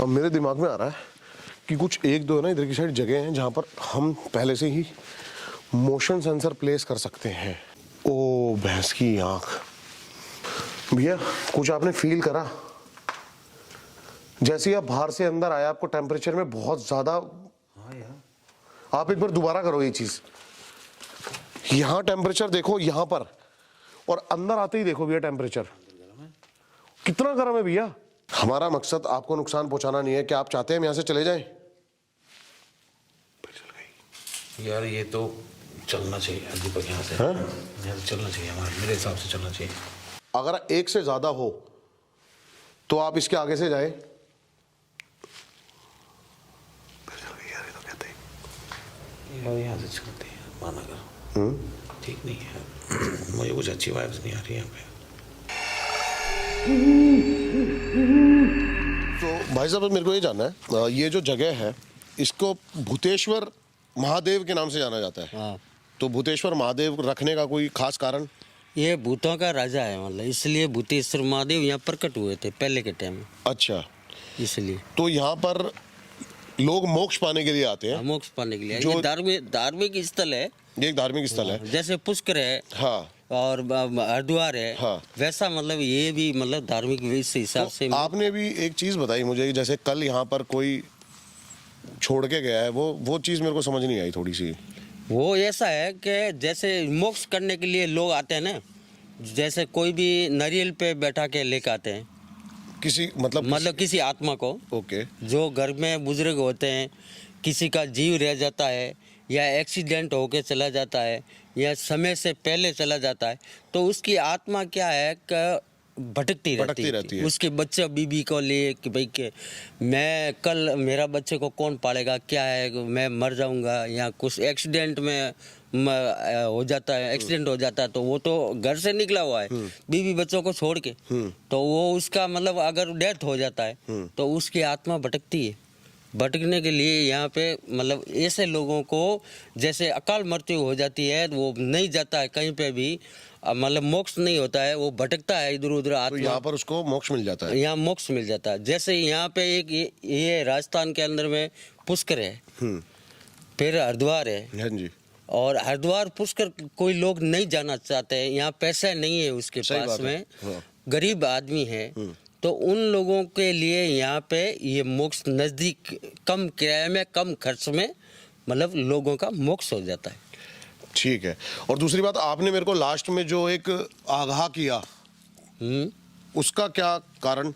अब मेरे दिमाग में आ रहा है कि कुछ एक दो है ना इधर की साइड जगह हैं जहां पर हम पहले से ही मोशन सेंसर प्लेस कर सकते हैं। ओ भैंस की आंख, भैया कुछ आपने फील करा? जैसे ही आप बाहर से अंदर आया आपको टेम्परेचर में बहुत ज्यादा। हाँ यार, आप एक बार दोबारा करो ये चीज। यहाँ टेम्परेचर देखो यहाँ पर, और अंदर आते ही देखो भैया टेम्परेचर कितना गर्म है भैया। हमारा मकसद आपको नुकसान पहुंचाना नहीं है। क्या आप चाहते हैं हम यहाँ से चले जाएं? यार ये तो चलना चाहिए दीपक, यहाँ से यहाँ से चलना चाहिए, हमारे मेरे हिसाब से चलना चाहिए। अगर एक से ज्यादा हो तो आप इसके आगे से जाए। यार यहाँ से चलते हैं, माना कर। ठीक नहीं है, मुझे कुछ अच्छी वाइब्स नहीं आ रही यहाँ पे। तो भाई साहब मेरे को ये जानना है, ये जो जगह है इसको भूतेश्वर महादेव के नाम से जाना जाता है। हाँ, तो भूतेश्वर महादेव रखने का कोई खास कारण? ये भूतों का राजा है, मतलब इसलिए भूतेश्वर महादेव यहाँ प्रकट हुए थे पहले के टाइम में, अच्छा, इसलिए तो यहाँ पर लोग मोक्ष पाने के लिए आते हैं। मोक्ष पाने के लिए जो- ये धार्मिक स्थल है। ये एक धार्मिक स्थल है। जैसे पुष्कर है हाँ, और हरिद्वार है, हाँ। वैसा मतलब ये भी मतलब धार्मिक इस हिसाब से। तो आपने भी एक चीज बताई मुझे कि जैसे कल यहाँ पर कोई छोड़ के गया है, वो चीज मेरे को समझ नहीं आई थोड़ी सी। वो ऐसा है कि जैसे मोक्ष करने के लिए लोग आते हैं ना, जैसे कोई भी नारियल पे बैठा के लेके आते हैं किसी मतलब किसी आत्मा को, ओके, जो घर में बुजुर्ग होते हैं, किसी का जीव रह जाता है या एक्सीडेंट होके चला जाता है या समय से पहले चला जाता है, तो उसकी आत्मा क्या है कि भटकती रहती है। उसके बच्चे बीबी को लिए कि भाई के मैं कल मेरा बच्चे को कौन पालेगा, क्या है मैं मर जाऊंगा, या कुछ एक्सीडेंट में हो जाता है, एक्सीडेंट हो जाता है, तो वो तो घर से निकला हुआ है बीबी बच्चों को छोड़ के, तो वो उसका मतलब अगर डेथ हो जाता है तो उसकी आत्मा भटकती है। भटकने के लिए यहाँ पे मतलब ऐसे लोगों को जैसे अकाल मृत्यु हो जाती है, वो नहीं जाता है कहीं पे भी, मतलब मोक्ष नहीं होता है, वो भटकता है इधर उधर आत्मा। तो यहाँ पर उसको मोक्ष मिल जाता है। यहाँ मोक्ष मिल जाता है। जैसे यहाँ पे एक ये राजस्थान के अंदर में पुष्कर है, फिर हरिद्वार है। हाँ जी। और हरिद्वार पुष्कर कोई लोग नहीं जाना चाहते हैं, यहाँ पैसा नहीं है उसके पास में, हाँ। गरीब आदमी है, तो उन लोगों के लिए यहाँ पे ये मोक्ष नज़दीक, कम किराए में कम खर्च में मतलब लोगों का मोक्ष हो जाता है। ठीक है। और दूसरी बात, आपने मेरे को लास्ट में जो एक आगाह किया, उसका क्या कारण?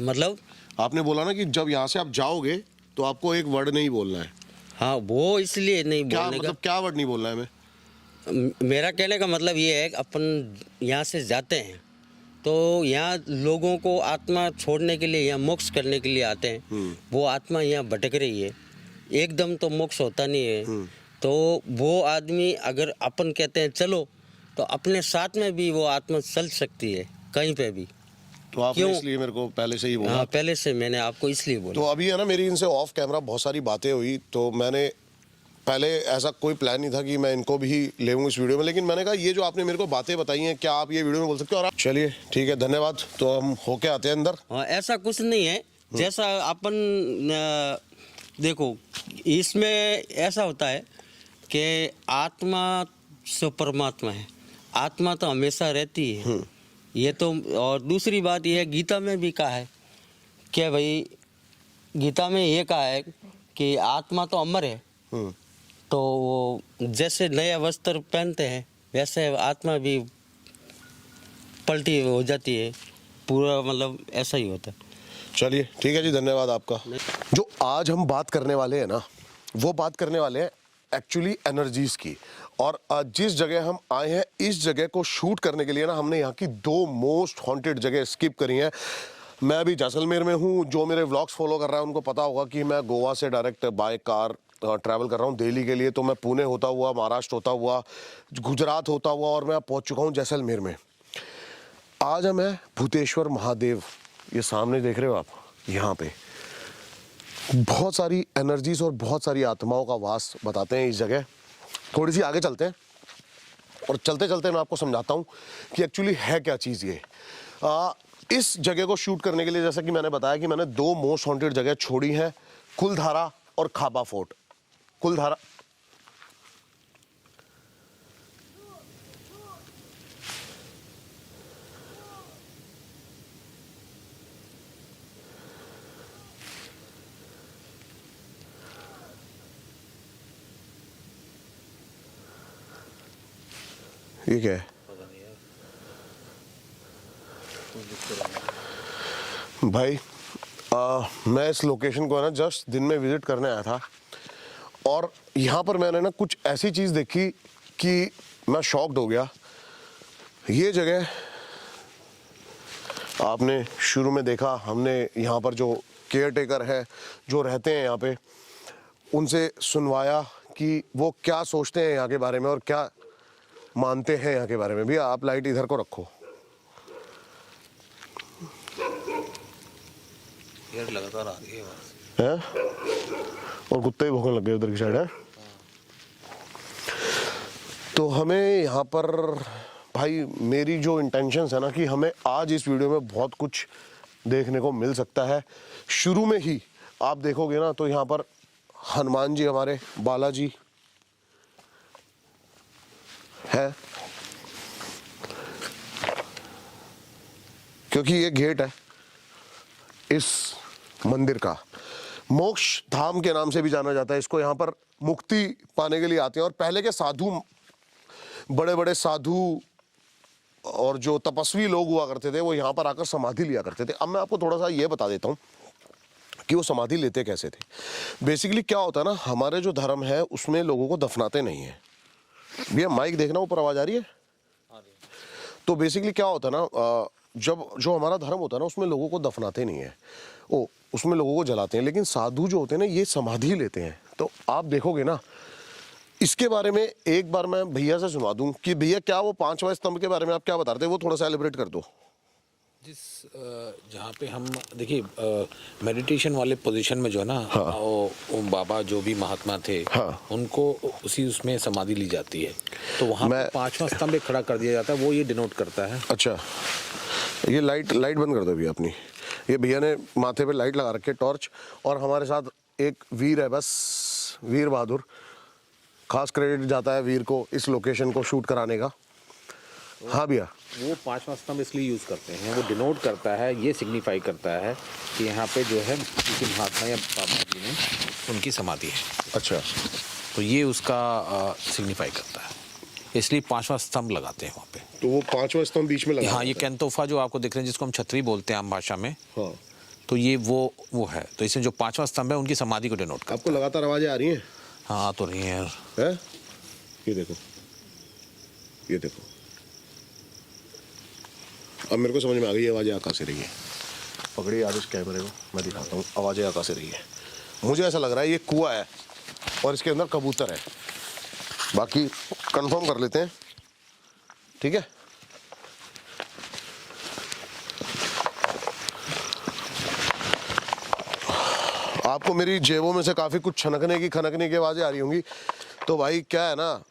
मतलब आपने बोला ना कि जब यहाँ से आप जाओगे तो आपको एक वर्ड नहीं बोलना है। हाँ, वो इसलिए नहीं क्या बोलने मतलब क्या वर्ड नहीं बोलना है? मेरा कहने का मतलब ये है कि अपन यहाँ से जाते हैं तो यहाँ लोगों को आत्मा छोड़ने के लिए, यहाँ मोक्ष करने के लिए आते हैं। वो आत्मा यहाँ भटक रही है, एकदम तो मोक्ष होता नहीं है। तो वो आदमी अगर अपन कहते हैं चलो, तो अपने साथ में भी वो आत्मा चल सकती है कहीं पे भी। तो आपने इसलिए मेरे को पहले से ही बोला। हाँ, पहले से मैंने आपको इसलिए बोला। तो अभी है ना मेरी इनसे ऑफ कैमरा बहुत सारी बातें हुई, तो मैंने पहले ऐसा कोई प्लान नहीं था कि मैं इनको भी ले लूँ इस वीडियो में, लेकिन मैंने कहा ये जो आपने मेरे को बातें बताई हैं, क्या आप ये वीडियो में बोल सकते हो? और चलिए ठीक है, धन्यवाद। तो हम होके आते हैं अंदर। हाँ, ऐसा कुछ नहीं है। जैसा अपन देखो, इसमें ऐसा होता है कि आत्मा से परमात्मा है, आत्मा तो हमेशा रहती है ये तो। और दूसरी बात यह है, गीता में भी कहा है कि भाई, गीता में ये कहा है कि आत्मा तो अमर है। तो वो जैसे नया वस्त्र पहनते हैं वैसे आत्मा भी पलटी हो जाती है, पूरा मतलब ऐसा ही होता है। चलिए ठीक है जी, धन्यवाद आपका। जो आज हम बात करने वाले हैं ना, वो बात करने वाले हैं एक्चुअली एनर्जीज की। और जिस जगह हम आए हैं, इस जगह को शूट करने के लिए ना हमने यहाँ की 2 मोस्ट हॉन्टेड जगह स्किप करी हैं। मैं अभी जैसलमेर में हूँ। जो मेरे व्लॉग्स फॉलो कर रहा है उनको पता होगा कि मैं गोवा से डायरेक्ट बाय कार ट्रैवल कर रहा हूँ दिल्ली के लिए। तो मैं पुणे होता हुआ, महाराष्ट्र होता हुआ, गुजरात होता हुआ, और मैं पहुँच चुका हूँ जैसलमेर में। आज हम हैं भूतेश्वर महादेव। ये सामने देख रहे हो आप, यहाँ पे बहुत सारी एनर्जीज और बहुत सारी आत्माओं का वास बताते हैं इस जगह। थोड़ी सी आगे चलते हैं और चलते चलते मैं आपको समझाता हूँ कि एक्चुअली है क्या चीज़ ये। इस जगह को शूट करने के लिए जैसा कि मैंने बताया कि मैंने 2 मोस्ट हॉन्टेड जगह छोड़ी हैं, कुलधारा और खाबा फोर्ट। कुलधारा ये क्या है भाई? मैं इस लोकेशन को है ना जस्ट दिन में विजिट करने आया था और यहाँ पर मैंने ना कुछ ऐसी चीज़ देखी कि मैं शॉक्ड हो गया। ये जगह आपने शुरू में देखा, हमने यहाँ पर जो केयर टेकर है जो रहते हैं यहाँ पे, उनसे सुनवाया कि वो क्या सोचते हैं यहाँ के बारे में और क्या मानते हैं यहाँ के बारे में। भैया आप लाइट इधर को रखो। यार लगातार आ रही है हैं और कुत्ते ही भौंकने लग गए उधर की साइड है। तो हमें यहाँ पर भाई मेरी जो इंटेंशंस है ना कि हमें आज इस वीडियो में बहुत कुछ देखने को मिल सकता है। शुरू में ही आप देखोगे ना तो यहाँ पर हनुमान जी, हमारे बालाजी है, क्योंकि ये गेट है इस मंदिर का। मोक्ष धाम के नाम से भी जाना जाता है इसको। यहाँ पर मुक्ति पाने के लिए आते हैं और पहले के साधु, बड़े बड़े साधु और जो तपस्वी लोग हुआ करते थे वो यहाँ पर आकर समाधि लिया करते थे। अब मैं आपको थोड़ा सा ये बता देता हूँ कि वो समाधि लेते कैसे थे। बेसिकली क्या होता है ना, हमारे जो धर्म है उसमें लोगों को दफनाते नहीं है। भैया माइक देखना, ऊपर आवाज आ रही है? तो बेसिकली क्या होता है ना, जब जो हमारा धर्म होता है ना उसमें लोगों को दफनाते नहीं है, उसमें लोगों को जलाते हैं। लेकिन साधु जो होते हैं ना ये समाधि लेते हैं। तो आप देखोगे ना, इसके बारे में एक बार मैं भैया से सुनवा दूं कि भैया क्या वो 5वां स्तंभ के बारे में आप क्या बता रहे थे, वो थोड़ा सा एलिब्रेट कर दो। जिस जहाँ पे हम देखिए मेडिटेशन वाले पोजीशन में जो है ना, हाँ। वो बाबा जो भी महात्मा थे, हाँ। उनको उसी उसमें समाधि ली जाती है। तो वहाँ पे 5वां स्तंभ एक खड़ा कर दिया जाता है, वो ये डिनोट करता है। अच्छा, ये लाइट बंद कर दो भैया अपनी। ये भैया ने माथे पे लाइट लगा रखी है, टॉर्च। और हमारे साथ एक वीर है, बस वीर बहादुर। खास क्रेडिट जाता है वीर को इस लोकेशन को शूट कराने का। हाँ भैया, वो 5वां स्तंभ इसलिए यूज़ करते हैं, वो डिनोट करता है, ये सिग्निफाई करता है कि यहाँ पे जो है किसी महात्मा या बाबा जी ने उनकी समाधि है। अच्छा, तो ये उसका सिग्निफाई करता है, इसलिए 5वां स्तंभ लगाते हैं वहाँ पे। तो वो 5वां स्तंभ बीच में लगा। हाँ, ये कैंतोफा जो आपको दिख रहे हैं, जिसको हम छतरी बोलते हैं आम भाषा में, हाँ। तो ये वो है। तो इसमें जो 5वां स्तंभ है उनकी समाधि को डिनोट करता है। आपको लगातार आवाजें आ रही हैं? हाँ, आ तो रही है यार। है? ये देखो, ये देखो, अब मेरे को समझ में आ गई आवाजें आका से रही है। पकड़िए आज इस कैमरे को, मैं दिखाता हूँ आवाजें आका से रही है। मुझे ऐसा लग रहा है ये कुआं है और इसके अंदर कबूतर है। बाकी कंफर्म कर लेते हैं, ठीक है? आपको मेरी जेबों में से काफी कुछ छनकने की आवाजें आ रही होंगी। तो भाई क्या है ना,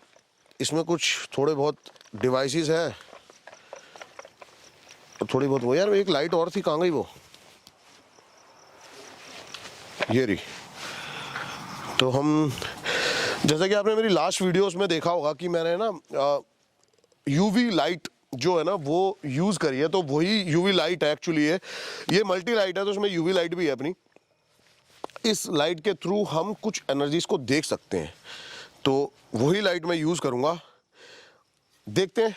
इसमें कुछ थोड़े बहुत डिवाइसेस हैं, थोड़ी बहुत। वो यार एक लाइट और थी, कहाँ गई वो? ये रही। तो हम, जैसा कि आपने मेरी लास्ट वीडियोस में देखा होगा कि मैंने ना यूवी लाइट जो है ना वो यूज करी है। तो वही यूवी लाइट है एक्चुअली। ये मल्टी लाइट है, तो उसमें यूवी लाइट भी है अपनी। इस लाइट के थ्रू हम कुछ एनर्जीज को देख सकते हैं, तो वही लाइट मैं यूज करूंगा। देखते हैं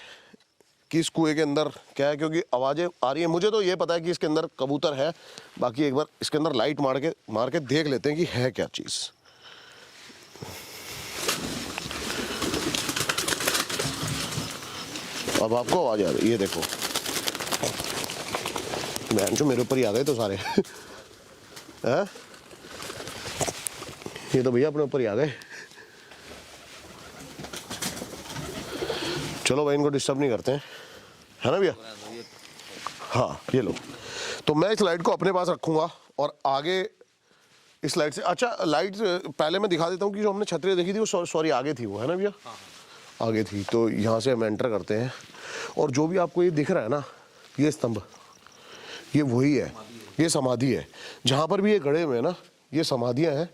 कि इस कुएं के अंदर क्या है, क्योंकि आवाजें आ रही है। मुझे तो ये पता है कि इसके अंदर कबूतर है। बाकी एक बार इसके अंदर लाइट मार के देख लेते हैं कि है क्या चीज। अब आपको आवाज आ रही है, ये देखो। बहन जो मेरे ऊपर ही आ गए तो सारे हैं। ये तो भैया अपने ऊपर ही आ गए। चलो भाई, इनको डिस्टर्ब नहीं करते हैं, है ना भैया? हाँ, ये लो। तो मैं इस लाइट को अपने पास रखूंगा और आगे इस लाइट से, अच्छा लाइट पहले मैं दिखा देता हूँ कि जो हमने छतरी देखी थी वो सॉरी आगे थी वो, है ना भैया? आगे थी। तो यहाँ से हम एंटर करते हैं और जो भी आपको ये दिख रहा है ना, ये स्तंभ, ये वही है, ये समाधि है। जहां पर भी ये गड़े हुए हैं ना, ये समाधियां हैं।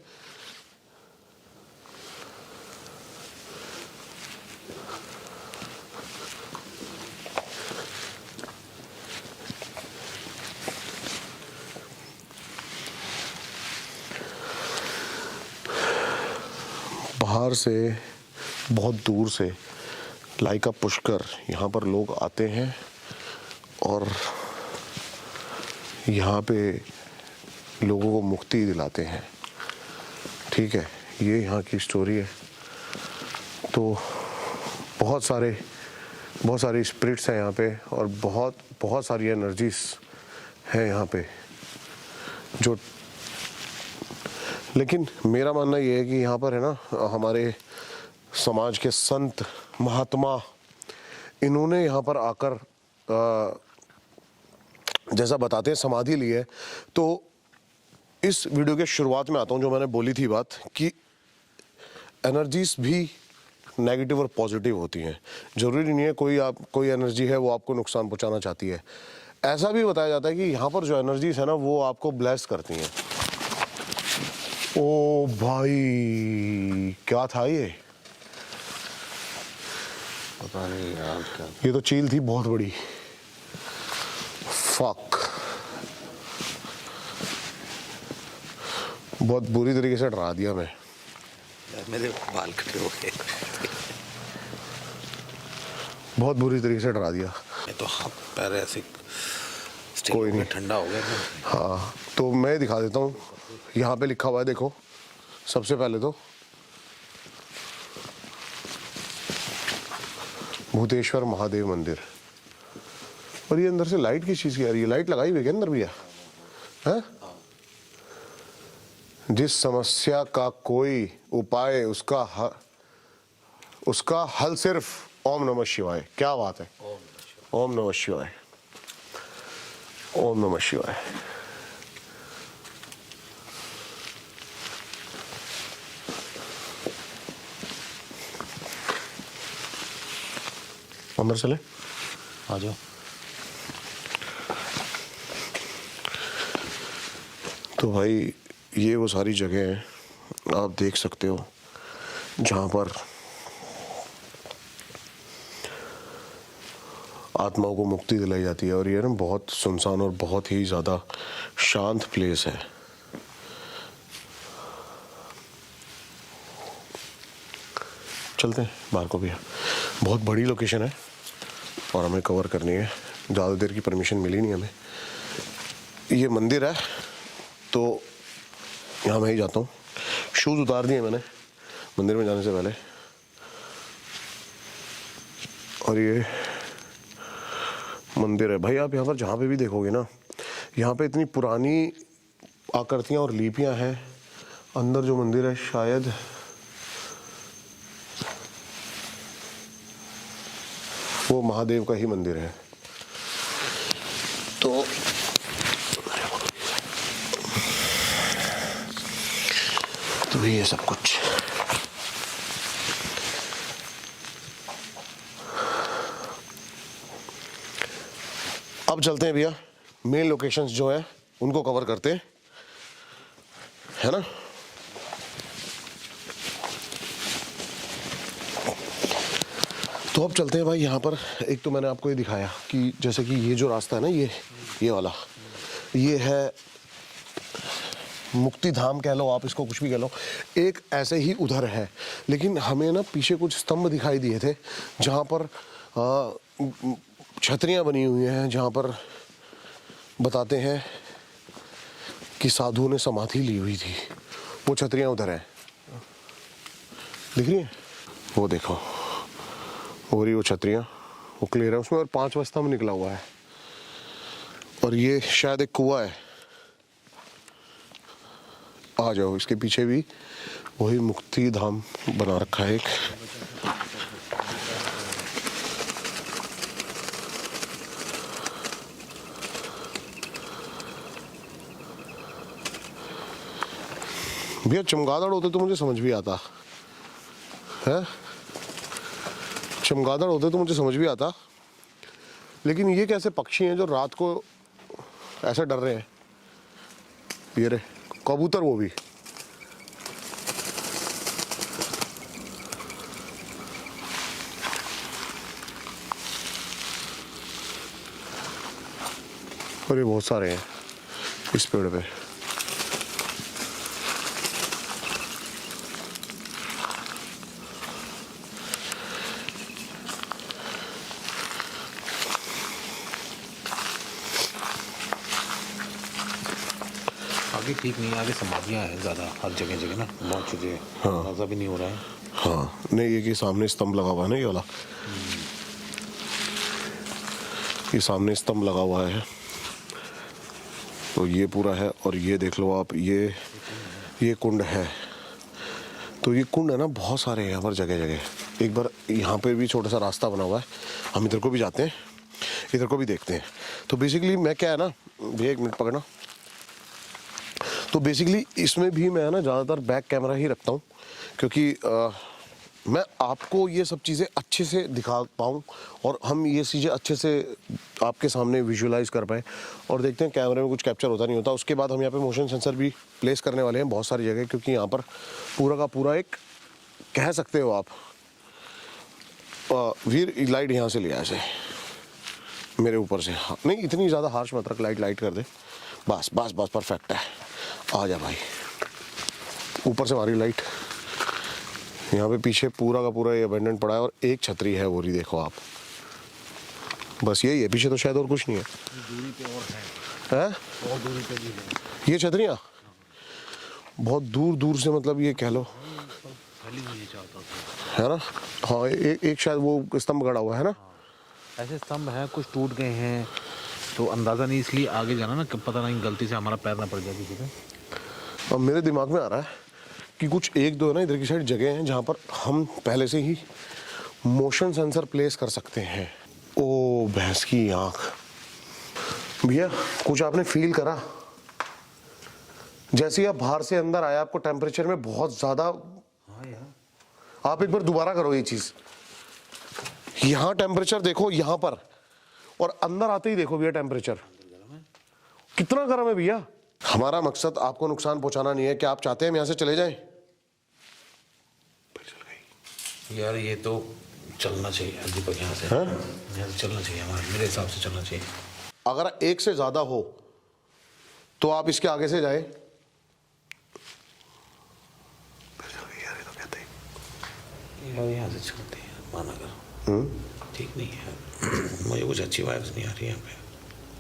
बाहर से बहुत दूर से लाइका पुष्कर यहाँ पर लोग आते हैं और यहाँ पे लोगों को मुक्ति दिलाते हैं। ठीक है, ये यहाँ की स्टोरी है। तो बहुत सारे स्पिरिट्स हैं यहाँ पे और बहुत सारी एनर्जीज हैं यहाँ पे जो, लेकिन मेरा मानना ये है कि यहाँ पर है ना, हमारे समाज के संत महात्मा, इन्होंने यहाँ पर आकर जैसा बताते हैं समाधि ली है। तो इस वीडियो के शुरुआत में आता हूँ, जो मैंने बोली थी बात कि एनर्जीज भी नेगेटिव और पॉजिटिव होती हैं। ज़रूरी नहीं है कोई एनर्जी है वो आपको नुकसान पहुँचाना चाहती है। ऐसा भी बताया जाता है कि यहाँ पर जो एनर्जीज है ना वो आपको ब्लेस करती हैं। ओ भाई, क्या था ये? पता नहीं यार क्या। ये तो चील थी बहुत बड़ी। फक, बहुत बुरी तरीके से डरा दिया मैं। मेरे बाल कटे हो गए। बहुत बुरी तरीके से डरा दिया। ये तो पैर ऐसे कोई नहीं, ठंडा हो गया था। हाँ, तो मैं दिखा देता हूँ। यहाँ पे लिखा हुआ है, देखो। सबसे पहले तो भूतेश्वर महादेव मंदिर। और ये अंदर से लाइट किस चीज़ की आ रही है? लाइट लगाई हुई है अंदर भैया? हैं? जिस समस्या का कोई उपाय, उसका हल सिर्फ ओम नमः शिवाय। क्या बात है? ओम नमः शिवाय, ओम नमः शिवाय। अंदर चले, आ जाओ। तो भाई ये वो सारी जगह हैं, आप देख सकते हो, जहाँ पर आत्माओं को मुक्ति दिलाई जाती है। और ये ना बहुत सुनसान और बहुत ही ज़्यादा शांत प्लेस है। चलते हैं बाहर को भी। बहुत बड़ी लोकेशन है और हमें कवर करनी है। ज़्यादा देर की परमिशन मिली नहीं हमें। ये मंदिर है तो यहाँ मैं ही जाता हूँ। शूज़ उतार दिए मैंने मंदिर में जाने से पहले। और ये मंदिर है भाई। आप यहाँ पर जहाँ पे भी देखोगे ना, यहाँ पे इतनी पुरानी आकृतियाँ और लिपियाँ हैं। अंदर जो मंदिर है शायद वो महादेव का ही मंदिर है। तो ये सब कुछ अब चलते हैं भैया, मेन लोकेशंस जो हैं उनको कवर करते हैं, है ना। तो अब चलते हैं भाई। यहाँ पर एक तो मैंने आपको ये दिखाया कि जैसे कि ये जो रास्ता है ना, ये वाला, ये है मुक्ति धाम कह लो आप, इसको कुछ भी कह लो। एक ऐसे ही उधर है, लेकिन हमें ना पीछे कुछ स्तंभ दिखाई दिए थे जहाँ पर छतरियाँ बनी हुई हैं, जहाँ पर बताते हैं कि साधुओं ने समाधि ली हुई थी। वो छतरियाँ उधर हैं, दिख रही हैं? वो देखो, हो रही वो छतरियाँ, वो क्लियर है उसमें। और 5वां स्तंभ निकला हुआ है। और ये शायद एक कुआं है। आ जाओ, इसके पीछे भी वही मुक्ति धाम बना रखा है एक। भैया चमगादड़ होते तो मुझे समझ भी आता है, चमगादड़ होते तो मुझे समझ भी आता, लेकिन ये कैसे पक्षी हैं जो रात को ऐसे डर रहे हैं। ये रे कबूतर, वो भी और ये बहुत सारे हैं इस पेड़ पे। आगे ठीक नहीं है, आगे समाधियाँ हैं ज़्यादा हर जगह जगह ना, बहुत चीज़ें अंदाजा भी नहीं हो रहा है। हाँ नहीं, ये कि सामने स्तंभ लगा हुआ है ना, ये वाला, ये सामने स्तंभ लगा हुआ है, तो ये पूरा है। और ये देख लो आप, ये कुंड है। तो ये कुंड है ना, बहुत सारे हैं यहाँ पर जगह जगह। एक बार यहाँ पे भी छोटा सा रास्ता बना हुआ है, हम इधर को भी जाते हैं, इधर को भी देखते हैं। तो बेसिकली मैं क्या है ना भैया, एक मिनट पकड़ना। तो बेसिकली इसमें भी मैं ना ज़्यादातर बैक कैमरा ही रखता हूँ, क्योंकि मैं आपको ये सब चीज़ें अच्छे से दिखा पाऊँ और हम ये चीज़ें अच्छे से आपके सामने विजुअलाइज कर पाएँ। और देखते हैं कैमरे में कुछ कैप्चर होता नहीं होता। उसके बाद हम यहाँ पे मोशन सेंसर भी प्लेस करने वाले हैं बहुत सारी जगह, क्योंकि यहाँ पर पूरा का पूरा एक, कह सकते हो आप, वीर लाइट यहाँ से लिया ऐसे मेरे ऊपर से। हाँ नहीं, इतनी ज़्यादा हार्श मत रख, लाइट कर दे, बस बस बस, परफेक्ट है। आ जा भाई, ऊपर से हमारी लाइट। यहाँ पे पीछे पूरा का पूरा ये अबेंडेंट पड़ा है और एक छतरी है, वो रही देखो आप, बस यही है पीछे, तो शायद और कुछ नहीं है। दूरी पे और है, और दूरी पे भी है ये छतरियाँ बहुत दूर दूर से, मतलब ये कह लो, फैली हुई है चारों तरफ, है ना। हाँ एक शायद वो स्तंभ गड़ा हुआ है ना। ऐसे स्तंभ हैं, कुछ टूट गए हैं, तो अंदाज़ा नहीं, इसलिए आगे जाना ना, पता नहीं गलती से हमारा पैर ना पड़ जाए किसी पे। अब मेरे दिमाग में आ रहा है कि कुछ एक दो है ना इधर की साइड जगह हैं जहाँ पर हम पहले से ही मोशन सेंसर प्लेस कर सकते हैं। ओ भैंस की आंख भैया, कुछ आपने फील करा? जैसे ही आप बाहर से अंदर आए, आपको टेम्परेचर में बहुत ज्यादा, हाँ यार, आप एक बार दोबारा करो ये चीज। यहाँ टेम्परेचर देखो यहाँ पर, और अंदर आते ही देखो भैया टेम्परेचर कितना गर्म है भैया। हमारा मकसद आपको नुकसान पहुंचाना नहीं है। क्या आप चाहते हैं हम यहाँ से चले जाएं? यार ये तो चलना चाहिए दीपक, यहाँ से यहाँ से चलना चाहिए, हमारे मेरे हिसाब से चलना चाहिए। अगर एक से ज्यादा हो तो आप इसके आगे से जाएं। यार यहाँ से चलते हैं, माना कर ठीक नहीं है, मुझे कुछ अच्छी वाइब्स नहीं आ रही यहाँ पे।